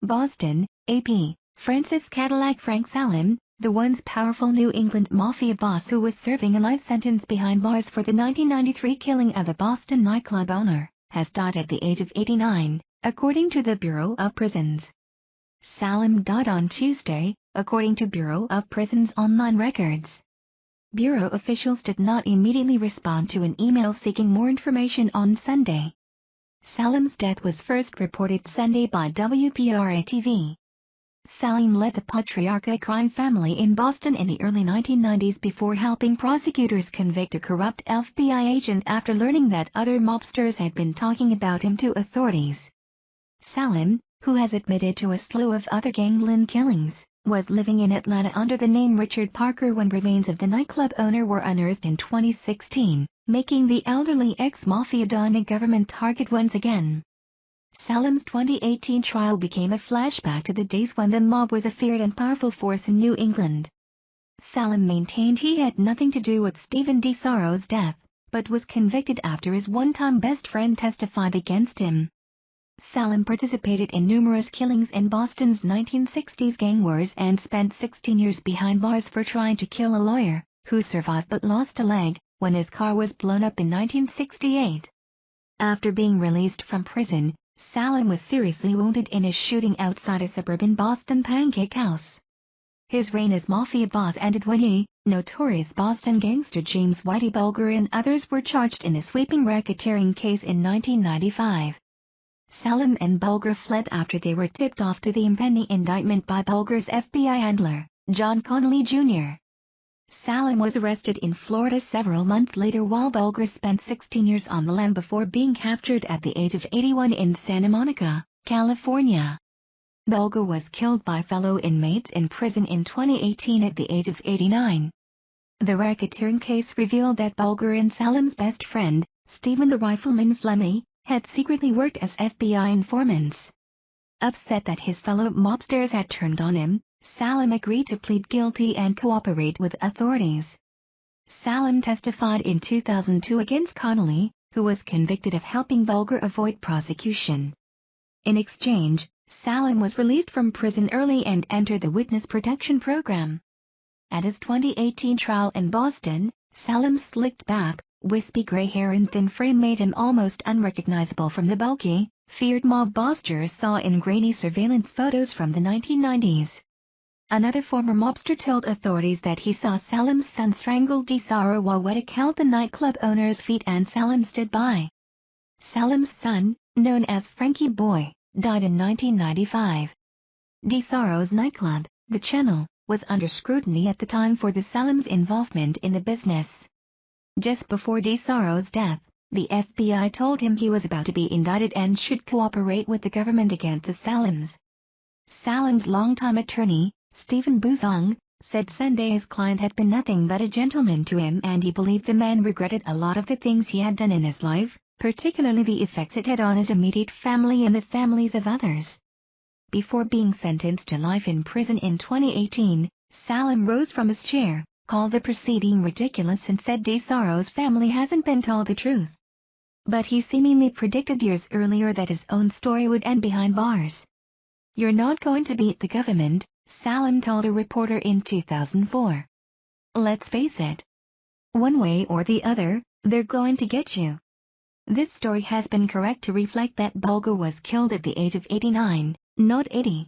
Boston, AP, Francis Cadillac Frank Salemme, the once powerful New England Mafia boss who was serving a life sentence behind bars for the 1993 killing of a Boston nightclub owner, has died at the age of 89, according to the Bureau of Prisons. Salemme died on Tuesday, according to Bureau of Prisons online records. Bureau officials did not immediately respond to an email seeking more information on Sunday. Salemme's death was first reported Sunday by WPRA-TV. Salemme led the Patriarca crime family in Boston in the early 1990s before helping prosecutors convict a corrupt FBI agent after learning that other mobsters had been talking about him to authorities. Salemme, who has admitted to a slew of other gangland killings, was living in Atlanta under the name Richard Parker when remains of the nightclub owner were unearthed in 2016, making the elderly ex-Mafia don a government target once again. Salemme's 2018 trial became a flashback to the days when the mob was a feared and powerful force in New England. Salemme maintained he had nothing to do with Steven DiSarro's death, but was convicted after his one-time best friend testified against him. Salemme participated in numerous killings in Boston's 1960s gang wars and spent 16 years behind bars for trying to kill a lawyer, who survived but lost a leg, when his car was blown up in 1968. After being released from prison, Salemme was seriously wounded in a shooting outside a suburban Boston pancake house. His reign as mafia boss ended when he, notorious Boston gangster James Whitey Bulger and others were charged in a sweeping racketeering case in 1995. Salemme and Bulger fled after they were tipped off to the impending indictment by Bulger's FBI handler, John Connolly Jr. Salemme was arrested in Florida several months later while Bulger spent 16 years on the lam before being captured at the age of 81 in Santa Monica, California. Bulger was killed by fellow inmates in prison in 2018 at the age of 89. The racketeering case revealed that Bulger and Salemme's best friend, Stephen the Rifleman Flemmi, had secretly worked as FBI informants. Upset that his fellow mobsters had turned on him, Salemme agreed to plead guilty and cooperate with authorities. Salemme testified in 2002 against Connolly, who was convicted of helping Bulger avoid prosecution. In exchange, Salemme was released from prison early and entered the Witness Protection Program. At his 2018 trial in Boston, Salemme's slicked back, wispy gray hair and thin frame made him almost unrecognizable from the bulky, feared mob bosters saw in grainy surveillance photos from the 1990s. Another former mobster told authorities that he saw Salemme's son strangle DiSarro while Whitey held the nightclub owner's feet and Salemme stood by. Salemme's son, known as Frankie Boy, died in 1995. DiSarro's nightclub, The Channel, was under scrutiny at the time for the Salemme's involvement in the business. Just before DiSarro's death, the FBI told him he was about to be indicted and should cooperate with the government against the Salemmes. Salemme's longtime attorney, Stephen DiSarro, said Sunday his client had been nothing but a gentleman to him and he believed the man regretted a lot of the things he had done in his life, particularly the effects it had on his immediate family and the families of others. Before being sentenced to life in prison in 2018, Salemme rose from his chair, called the proceeding ridiculous and said DiSarro's family hasn't been told the truth. But he seemingly predicted years earlier that his own story would end behind bars. "You're not going to beat the government," Salemme told a reporter in 2004. "Let's face it. One way or the other, they're going to get you." This story has been correct to reflect that Bulger was killed at the age of 89, not 80.